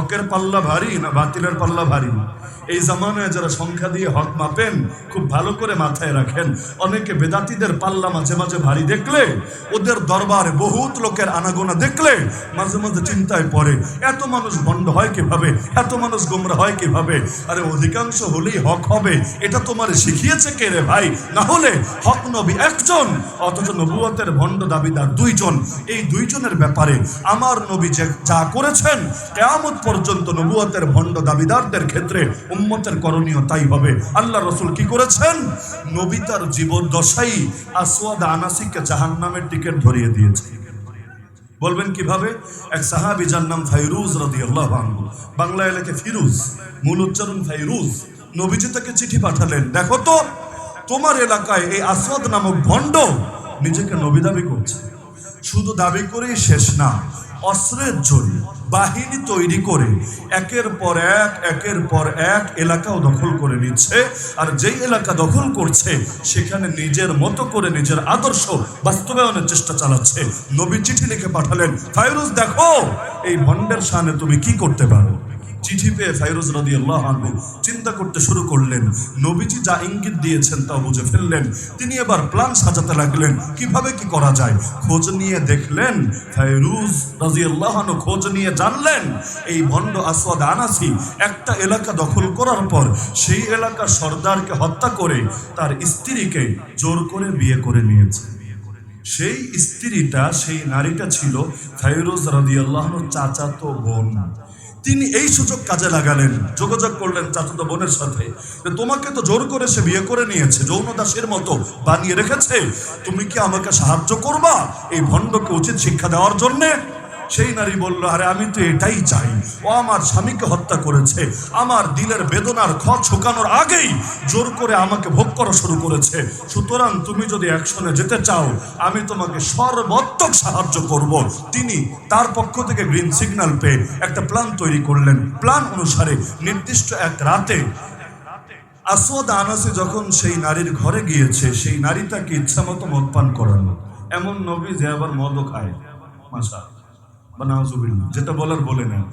হকের পাল্লা ভারী না বাতিলের পাল্লা ভারী? এই জামানায় যারা সংখ্যা দিয়ে হক মাপেন খুব ভালো করে মাথায় রাখেন, অনেকে বেদাতীদের পাল্লা মাঝে মাঝে ভারী দেখলে, ওদের দরবারে বহুত লোকের আনাগোনা দেখলে মাঝে মাঝে চিন্তায় পড়ে, এত মানুষ ভণ্ড হয় কিভাবে, এত মানুষ গোমরা হয় কিভাবে? আরে অধিকাংশ হলেই হক হবে, এটা তোমার শিখিয়েছে কে রে ভাই? না হলে হক নবী একজন, অথচ নবুয়তের ভণ্ড দাবিদার দুইজন। এই দুইজনের ব্যাপারে আমার নবী যে যা করেছেন, কিয়ামত পর্যন্ত নবুয়তের ভণ্ড দাবিদারদের ক্ষেত্রে উম্মতের করণীয় তাই হবে। আল্লাহ রাসূল কি করেছেন? নবী তার জীবদ্দশায় আসওয়াদ আনাসিকে জাহান্নামের টিকিট ধরিয়ে দিয়েছে। বলবেন কিভাবে? এক সাহাবী যার নাম ফাইরুজ রাদিয়াল্লাহু আনহু, বাংলায় লেখে ফিরুজ, মূল উচ্চারণ ফাইরুজ। নবীজি তাকে চিঠি পাঠালেন, দেখো তো তোমার এলাকায় এই আসওয়াদ নামক ভণ্ড নিজেকে নবী দাবি করছে। শুধু দাবি করেই শেষ না, অস্ত্রের জোরে বাহিনী তৈরি করে একের পর এক এলাকাও দখল করে নিচ্ছে। আর যেই এলাকা দখল করছে সেখানে নিজের মতো করে নিজের আদর্শ বাস্তবায়নের চেষ্টা চালাচ্ছে। নবী চিঠি লিখে পাঠালেন, ফাইরুজ দেখো এই ভণ্ডের শানে তুমি কি করতে পারো। চিঠি পেয়ে ফাইরুজ রাদিয়াল্লাহু আনহু চিন্তা করতে শুরু করলেন। নবীজি যা ইঙ্গিত দিয়েছেন তা বুঝে ফেললেন। তিনি এবার প্ল্যান সাজাতে লাগলেন কিভাবে কি করা যায়। খোঁজ নিয়ে দেখলেন, ফাইরুজ রাদিয়াল্লাহু আনহু খোঁজ নিয়ে জানলেন এই ভণ্ড আসওয়াদ আনাসি একটা এলাকা দখল করার পর সেই এলাকার সর্দারকে হত্যা করে তার স্ত্রীকে জোর করে বিয়ে করে নিয়েছে। সেই স্ত্রীটা, সেই নারীটা ছিল ফাইরুজ রাদিয়াল্লাহু আনহুর চাচাতো বোন। তিনি এই সুযোগ কাজে লাগালেন, যোগাযোগ করলেন চাচাতো বোনের সাথে, তোমাকে তো জোর করে সে বিয়ে করে নিয়েছে, যৌন দাসের মতো বানিয়ে রেখেছে, তুমি কি আমাকে সাহায্য করবা এই ভণ্ডকে উচিত শিক্ষা দেওয়ার জন্যে? সেই নারী বলল, আরে আমি তো এটাই চাই, ও আমার স্বামীকে হত্যা করেছে, আমার দিলের বেদনার ক্ষত শুকানোর আগেই জোর করে আমাকে ভোগ করা শুরু করেছে, সুতরাং তুমি যদি অ্যাকশনে যেতে চাও আমি তোমাকে সর্বাত্মক সাহায্য করব। তিনি তার পক্ষ থেকে গ্রিন সিগন্যাল পেয়ে একটা প্ল্যান তৈরি করলেন। প্ল্যান অনুসারে নির্দিষ্ট এক রাতে আসওয়াদ আনাসি যখন সেই নারীর ঘরে গিয়েছে, সেই নারী তাকে ইচ্ছা মতো মদ পান করানো। এমন নবী যে আবার মদও খায়, মাশা যেটা বলার বলে নেন,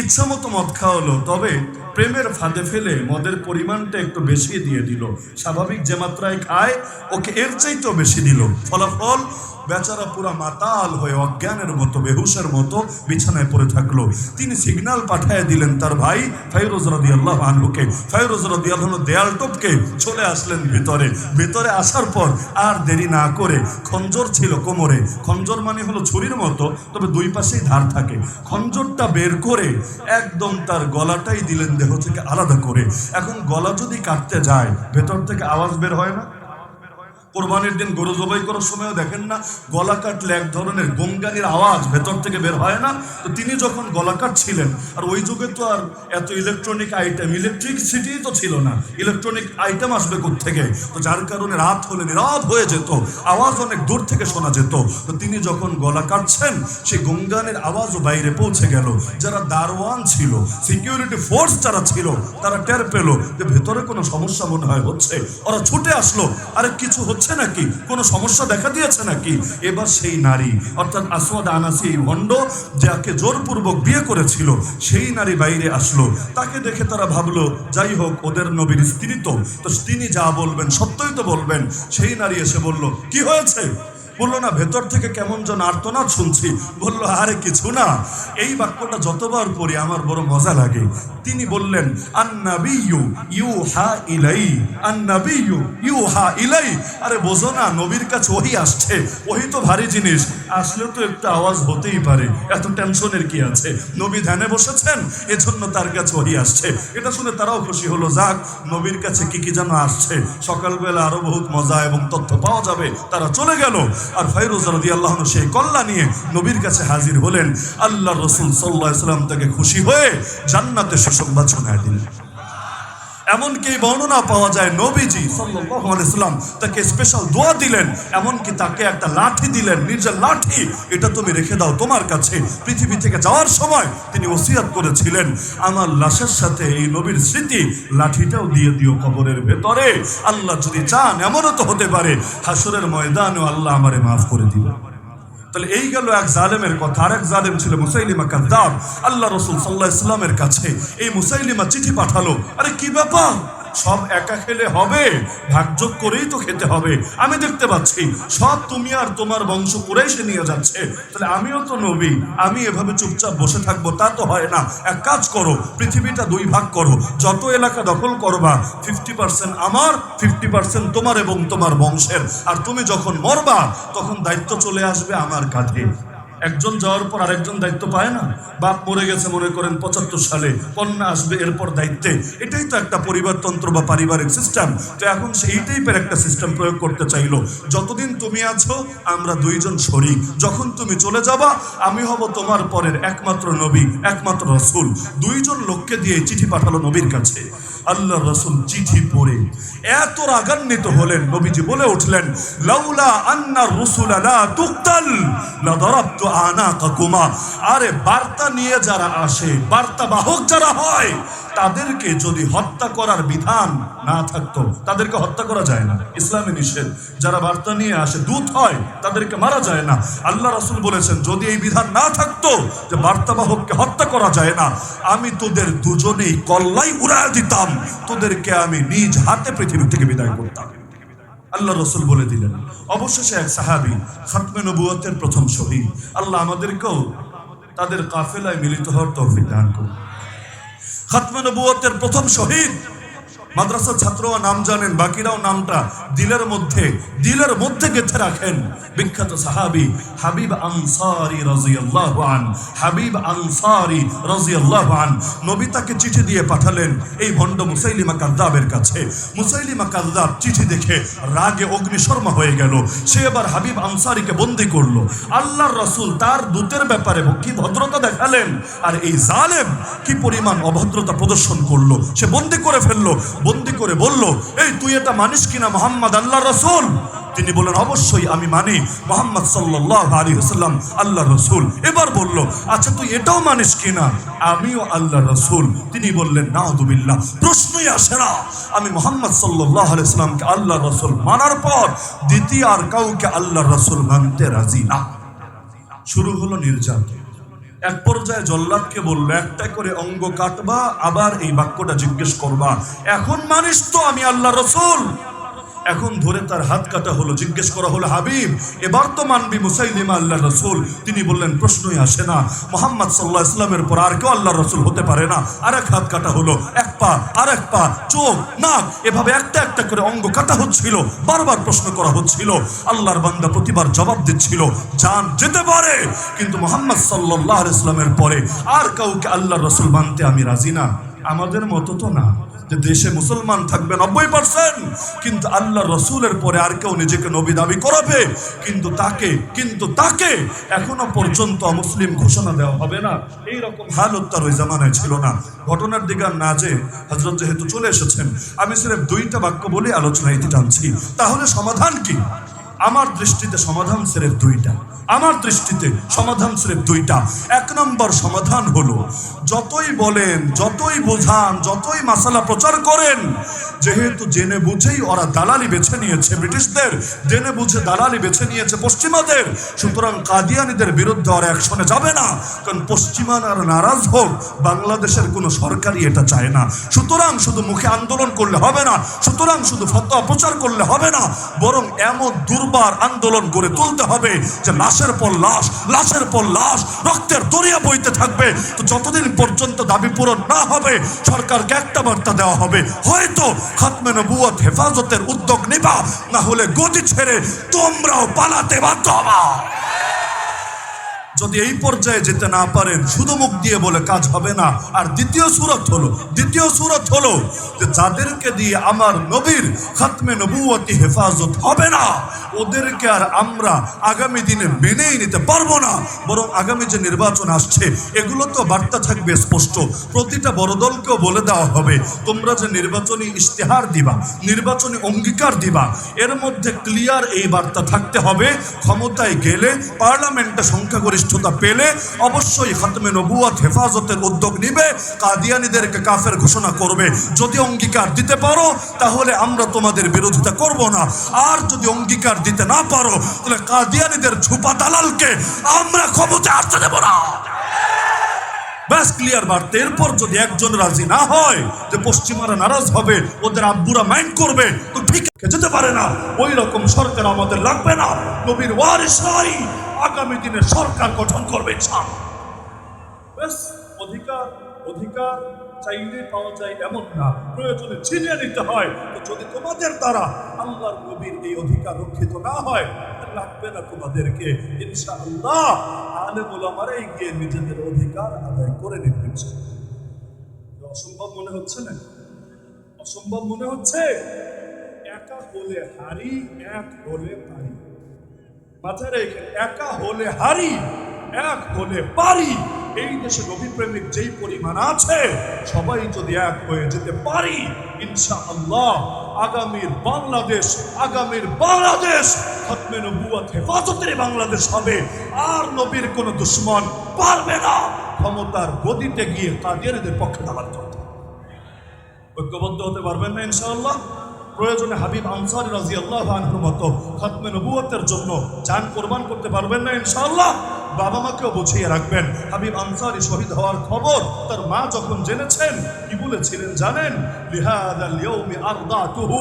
ইচ্ছা মতো মদ খাওয়ালো। তবে প্রেমের ফাঁদে ফেলে মদের পরিমাণটা একটু বেশি দিয়ে দিল। স্বাভাবিক যে মাত্রায় খায় ওকে এর চাইতেও বেশি দিল। ফলাফল বেচারা পুরা মাতাল হয়ে অজ্ঞানের মতো, বেহুশের মতো বিছানায় পড়ে থাকলো। তিনি সিগন্যাল পাঠিয়ে দিলেন তার ভাই ফাইরুজ রাদিয়াল্লাহু আনহুকে। ফাইরুজ রাদিয়াল্লাহু আনহু দেয়াল টপকে চলে আসলেন ভিতরে। ভিতরে আসার পর আর দেরি না করে, খঞ্জর ছিল কোমরে, খঞ্জর মানে হলো ছুরির মতো, তবে দুই পাশেই ধার থাকে, খঞ্জরটা বের করে একদম তার গলাটাই দিলেন দেহ থেকে আলাদা করে। এখন গলা যদি কাটতে যায় ভেতর থেকে আওয়াজ বের হয় না? কোরবানির দিন গরু জবাই করার সময়ও দেখেন না, গলা কাটলে এক ধরনের গঙ্গানির আওয়াজ ভেতর থেকে বের হয় না? তো তিনি যখন গলা কাটছিলেন, আর ওই যুগে তো আর এত ইলেকট্রনিক আইটেম, ইলেকট্রিসিটি তো ছিল না, ইলেকট্রনিক আইটেম আসবে কোত্থেকে? তো যার কারণে রাত হলে নীরব হয়ে যেত, আওয়াজ অনেক দূর থেকে শোনা যেত। তো তিনি যখন গলা কাটছেন সেই গঙ্গানের আওয়াজও বাইরে পৌঁছে গেল। যারা দারওয়ান ছিল, সিকিউরিটি ফোর্স যারা ছিল, তারা টের পেল যে ভেতরে কোনো সমস্যা মনে হয় হচ্ছে। ওরা ছুটে আসলো, আরে কিছু হচ্ছে নাকি, কোনো সমস্যা দেখা দিয়েছে নাকি? এবার সেই নারী অর্থাৎ আসওয়াদ আনাসি, এই ভণ্ড যাকে জোরপূর্বক বিয়ে করেছিল, সেই নারী বাইরে আসলো। তাকে দেখে তারা ভাবলো যাই হোক ওদের নবীর স্ত্রী তো তিনি যা বলবেন সত্যই তো বলবেন। সেই নারী এসে বলল, কি হয়েছে? বললো না, ভেতর থেকে কেমন যেন আর্তনাদ শুনছি। বললো, আরে কিছু না, এই বাক্যটা যতবার পড়ি আমার বড় মজা লাগে। তিনি বললেন, আন-নাবিয়্যু ইউহা ইলাই, আন-নাবিয়্যু ইউহা ইলাই। আরে বোঝো না, নবীর কাছে ওহী আসছে, ওহী তো ভারী জিনিস, আসলে তো একটু আওয়াজ হতেই পারে, এত টেনশনের কি আছে? নবী ধ্যানে বসেছেন, এজন্য তার কাছে ওহী আসছে। এটা শুনে তারাও খুশি হলো, যাক নবীর কাছে কি কি যেন আসছে, সকালবেলা আরো বহুত মজা এবং তথ্য পাওয়া যাবে। তারা চলে গেল। আর ফাইরুজ রাদিয়াল্লাহু আনহু সেই কল্লা নিয়ে নবীর কাছে হাজির হলেন। আল্লাহর রাসূল সাল্লাল্লাহু আলাইহি ওয়াসাল্লাম তাকে খুশি হয়ে জান্নাতের সুসংবাদ শোনায় দিলেন। এমনকি বর্ণনা পাওয়া যায় নবীজি সাল্লাল্লাহু আলাইহি ওয়াসাল্লাম তাকে স্পেশাল দোয়া দিলেন, এমনকি তাকে একটা লাঠি দিলেন, নিজের লাঠি, এটা তুমি রেখে দাও তোমার কাছে। পৃথিবী থেকে যাওয়ার সময় তিনি ওসিয়ত করেছিলেন, আমার লাশের সাথে এই নবীর স্মৃতি লাঠিটাও দিয়ে দিও কবরের ভেতরে। আল্লাহ যদি চান এমনও তো হতে পারে হাসরের ময়দানেও আল্লাহ আমারে মাফ করে দিবেন। তাহলে এই গেল এক জালেমের কথা। আরেক জালেম ছিল মুসাইলিমা কাযযাব। আল্লাহ রাসূল সাল্লাল্লাহু আলাইহি ওয়াসাল্লামের কাছে এই মুসাইলিমা চিঠি পাঠালো। আরে কি ব্যাপার, সব একা খেলে হবে? ভাগযোগ করেই তো খেতে হবে। আমি দেখতে পাচ্ছি সব তুমি আর তোমার বংশ কুরাইশে নিয়ে যাচ্ছে, তাহলে আমিও তো নবী, আমি এভাবে চুপচাপ বসে থাকবো তা তো হয় না। এক কাজ করো, পৃথিবীটা দুই ভাগ করো, যত এলাকা দখল করবা 50% আমার, 50% তোমার এবং তোমার বংশের। আর তুমি যখন মরবা তখন দায়িত্ব চলে আসবে আমার কাঁধে। একজন যাওয়ার পর আরেকজন দায়িত্ব পায় না। বাপ মরে গেছে মনে করেন 75 সালে, কন্যা আসবে এরপর দায়িত্বে। এটাই তো একটা পরিবারতন্ত্র বা পারিবারিক সিস্টেম। তো এখন সেই টাইপের একটা সিস্টেম প্রয়োগ করতে চাইলো। যতদিন তুমি আছো আমরা দুইজন শরীক, যখন তুমি চলে যাবা আমি হব তোমার পরের একমাত্র নবী, একমাত্র রাসূল। দুইজন লোককে দিয়ে চিঠি পাঠালো নবীর কাছে। আল্লাহ রাসূল চিঠি পড়ে এত রাগান্বিত হলেন, নবীজি বলে উঠলেন, লাউলা আন্না রুসুলা লা তুকতাল লা দারাবতু আনাকাকুমা। আরে বার্তা নিয়ে যারা আসে, বার্তা বাহক যারা হয়, তাদেরকে যদি হত্যা করার বিধান না থাকতো, তাদেরকে হত্যা করা যায় না, ইসলামে নিষেধ। যারা বার্তা নিয়ে আসে, দূত হয়, তাদেরকে মারা যায় না। আল্লাহ রাসূল বলেছেন যদি এই বিধান না থাকতো যে বার্তাবাহককে হত্যা করা যায় না, আমি তোদের দুজনেই কল্লাই উড়ায় দিতাম, তোদেরকে আমি নিজ হাতে পৃথিবী থেকে বিদায় করতাম। আল্লাহ রাসূল বলে দিলেন। অবশেষে এক সাহাবী, খাতমে নবুয়তের প্রথম শহীদ, আল্লাহ আমাদেরকেও তাদের কাফেলায় মিলিত হওয়ার তৌফিক দান করুন। খাতমে নবুয়তের প্রথম শহীদ, মাদ্রাসার ছাত্ররা নাম জানেন, বাকিরাও নামটা দিলের মধ্যে গেঁথে রাখেন। বিখ্যাত সাহাবী হাবিব আনসারী রাদিয়াল্লাহু আনহু। হাবিব আনসারী রাদিয়াল্লাহু আনহু নবী তাকে চিঠি দিয়ে পাঠালেন এই ভণ্ড মুসাইলিমা কাযযাবের কাছে। মুসাইলিমা কাযযাব চিঠি দেখে রাগে অগ্নিশর্মা হয়ে গেল। সে এবার হাবিব আনসারীকে বন্দী করলো। আল্লাহর রাসূল তার দূতের ব্যাপারে কি ভদ্রতা দেখালেন, আর এই জালেম কি পরিমাণ অভদ্রতা প্রদর্শন করলো। সে বন্দী করে ফেললো, বন্দী করে বলল, এই তুই এটা মানিস কিনা মুহাম্মদ আল্লাহর রাসূল? তিনি বললেন, অবশ্যই আমি মানি মুহাম্মদ সাল্লাল্লাহু আলাইহি ওয়াসাল্লাম আল্লাহর রাসূল। এবার বলল, আচ্ছা তুই এটাও মানিস কিনা আমিও আল্লাহর রাসূল? তিনি বললেন, নাউযুবিল্লাহ, প্রশ্নই আসে না। আমি মুহাম্মদ সাল্লাল্লাহু আলাইহি ওয়াসাল্লামকে আল্লাহর রাসূল মানার পর দ্বিতীয় আর কাউকে আল্লাহর রাসূল মানতে রাজি না। শুরু হলো নির্যাতন। এক পর্যায়ে জল্লাদকে বলল, একটা করে অঙ্গ কাটবা, আবার এই বাক্যটা জিজ্ঞেস করবা, এখন মানিস তো আমি আল্লাহর রাসূল? এখন ধরে তার হাত কাটা হলো। জিজ্ঞেস করা হলো, হাবিব এবার তো মানবি মুসাইলিমা আল্লাহর রাসূল? তিনি বললেন, প্রশ্নই আসে না, মুহাম্মদ সাল্লাল্লাহু আলাইহি ওয়াসাল্লামের পর আর কেউ আল্লাহর রাসূল হতে পারে না। আরেক হাত কাটা হলো, এক পা, আরেক পা, চোখ, নাক, এভাবে একটা একটা করে অঙ্গ কাটা হচ্ছিল। বারবার প্রশ্ন করা হচ্ছিল। আল্লাহর বান্দা প্রতিবার জবাব দিচ্ছিল, জান যেতে পারে, কিন্তু মুহাম্মদ সাল্লাল্লাহু আলাইহি ওয়াসাল্লামের পরে আর কাউকে আল্লাহর রাসূল মানতে আমি রাজি না। আমাদের মতো তো না যে দেশে মুসলমান থাকবে 90%, কিন্তু আল্লাহর রাসূলের পরে আর কেউ নিজেকে নবী দাবি করাবে, কিন্তু তাকে এখনো পর্যন্ত মুসলিম ঘোষণা দেওয়া হবে না। এইরকম হালত তার ওই জামানায় ছিল না। ঘটনার দিকে না যে হযরত যেহেতু চলে এসেছেন, আমি সির্ফ দুইটা বাক্য বলে আলোচনা ইতি টানছি। তাহলে সমাধান কি? আমার দৃষ্টিতে সমাধান সির্ফ দুইটা। আমার দৃষ্টিতে সমাধান সির্ফ দুইটা। এক নম্বর সমাধান হলো, যতই বলেন, যতই বোঝান, যতই মাসালা প্রচার করেন, যেহেতু জেনে বুঝেই ওরা দালালি বেছে নিয়েছে, ব্রিটিশদের জেনে বুঝে দালালি বেছে নিয়েছে পশ্চিমাদের, সুতরাং কাদিয়ানীদের বিরুদ্ধে ওরা অ্যাকশনে যাবে না। কারণ পশ্চিমারা নারাজ হোক, বাংলাদেশের কোনো সরকারই এটা চায় না। সুতরাং শুধু মুখে আন্দোলন করলে হবে না, সুতরাং শুধু ফতোয়া প্রচার করলে হবে না, বরং এমন দুর্বার আন্দোলন করে তুলতে হবে যে লাশের পর লাশ, লাশের পর লাশ, রক্তের দরিয়া বইতে থাকবে। তো যতদিন পর্যন্ত দাবি পূরণ না হবে, সরকারকে একটা বার্তা দেওয়া হবে, হয়তো খাতমে নবুয়ত হেফাজতের উদ্যোগ নিবা, না হলে গদি ছেড়ে তোমরাও পালাতে বাধ্য হবা। যদি এই পর্যায়ে যেতে না পারেন, শুধু মুখ দিয়ে বলে কাজ হবে না। আর দ্বিতীয় সূরত হলো যে যাদেরকে দিয়ে আমার নবীর খাতমে নবুয়তি হেফাজত হবে না, ওদেরকে আর আমরা আগামী দিনে মেনেই নিতে পারবো না। বরং আগামী যে নির্বাচন আসছে, এগুলো তো বার্তা থাকবে স্পষ্ট। প্রতিটা বড় দলকেও বলে দেওয়া হবে, তোমরা যে নির্বাচনী ইশতেহার দিবা, নির্বাচনী অঙ্গীকার দিবা, এর মধ্যে ক্লিয়ার এই বার্তা থাকতে হবে, ক্ষমতায় গেলে পার্লামেন্টে সংখ্যাগরিষ্ঠ প্রতিষ্ঠিতা পেলে অবশ্যই খাতমে নবুয়ত হেফাজতের উদ্যোগ নিবে, কাদিয়ানীদেরকে কাফের ঘোষণা করবে। যদি অঙ্গীকার দিতে পারো তাহলে আমরা তোমাদের বিরোধিতা করব না, আর যদি অঙ্গীকার দিতে না পারো তাহলে কাদিয়ানীদের ছুপা দালালকে আমরা ক্ষমতায় আসতে দেব না। ব্যাস ক্লিয়ার বার্তা। এরপর যদি একজন রাজি না হয় যে পশ্চিমারা নারাজ হবে, ওদের আব্বুরা মাইন্ড করবে, তো ঠিক যেতে পারে না। ওই রকম সরকার আমাদের লাগবে না। নবীর ওয়ারিসরাই আগামী দিনে সরকার গঠন করবে ইনশাআল্লাহ। ব্যাস অধিকার অধিকার চাইলে পাওয়া যায় এমন না, প্রয়োজনে ছিনিয়ে নিতে হয়। তো যদি তোমাদের দ্বারা আল্লাহর নবীর এই অধিকার রক্ষিত না হয়, লাগবে না তোমাদেরকে ইনশাআল্লাহ। আলেম ওলামারাই গিয়ে নিজেদের অধিকার আদায় করে নেবেন। অসম্ভব মনে হচ্ছে না? অসম্ভব মনে হচ্ছে? একা হলে হারি, এক হলে পারি। মাথায় রেখে, একা হলে হারি, এক হলে পারি। এই দেশে নবী প্রেমিক যেই পরিমাণ আছে, সবাই যদি এক হয়ে যেতে পারি ইনশাআল্লাহ আগামীর বাংলাদেশ খাতমে নবুয়ত হেফাজতের বাংলাদেশ হবে। আর নবীর কোন দুশমন পারবে না ক্ষমতার গদিতে গিয়ে কাদিয়ানীদের পক্ষে দাঁড়াতে করতে। ঐক্যবদ্ধ হতে পারবেন না ইনশাআল্লাহ। প্রয়োজনে হাবিব আনসারী রাদিয়াল্লাহু আনহুর মতো খাতমে নবুয়তের জন্য জান কোরবান করতে পারবেন না ইনশাআল্লাহ। বাবা মাকেও বুঝিয়ে রাখবেন। হাবিব আনসারী শহীদ হওয়ার খবর তার মা যখন জেনেছেন কি বলেছিলেন জানেন? লিহাদাল ইয়াউমি আরদাতুহু,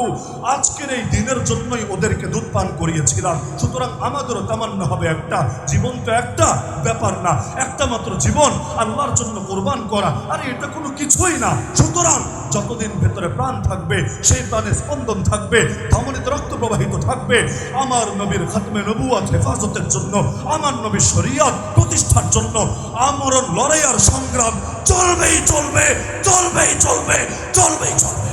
আজকের এই দিনের জন্যই ওদেরকে দুধ পান করিয়েছিলাম। সুতরাং আমাদেরও তামান্না হবে একটা, জীবন তো একটা ব্যাপার না, একটা মাত্র জীবন আল্লাহর জন্য কোরবান করা, আরে এটা কোনো কিছুই না। সুতরাং যতদিন ভেতরে প্রাণ থাকবে সেই প্রাণে স্পন্দন থাকবে, ধমনীতে রক্ত প্রবাহিত থাকবে আমার নবীর খাতমে নবুয়ত হেফাজতের জন্য, আমার নবীর শরিয়ত প্রতিষ্ঠার জন্য আমরণ লড়াই আর সংগ্রাম চলবেই চলবে, চলবেই চলবে, চলবেই চলবে।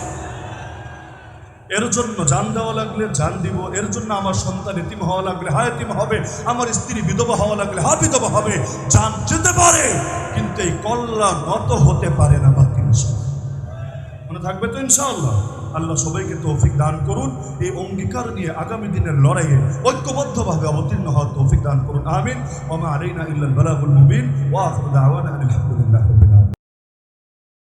এর জন্য জান দেওয়া লাগলে জান দিব, এর জন্য আমার সন্তান এতিম হওয়া লাগলে হা এতিম হবে, আমার স্ত্রী বিধবা হওয়া লাগলে হা বিধবা হবে। জান যেতে পারে কিন্তু এই কল্লা নত হতে পারে না। বাকি মনে থাকবে তো ইনশাআল্লাহ। আল্লাহ সবাইকে তৌফিক দান করুন। এই অঙ্গীকার নিয়ে আগামী দিনের লড়াইয়ে ঐক্যবদ্ধভাবে অবতীর্ণ হওয়ার তৌফিক দান করুন। আমিন। ওয়া মা আলাইনা ইল্লাল বালাগুল মুবিন ওয়া আখিরু দাওয়ানা আলহামদুলিল্লাহি রাব্বিল আলামিন।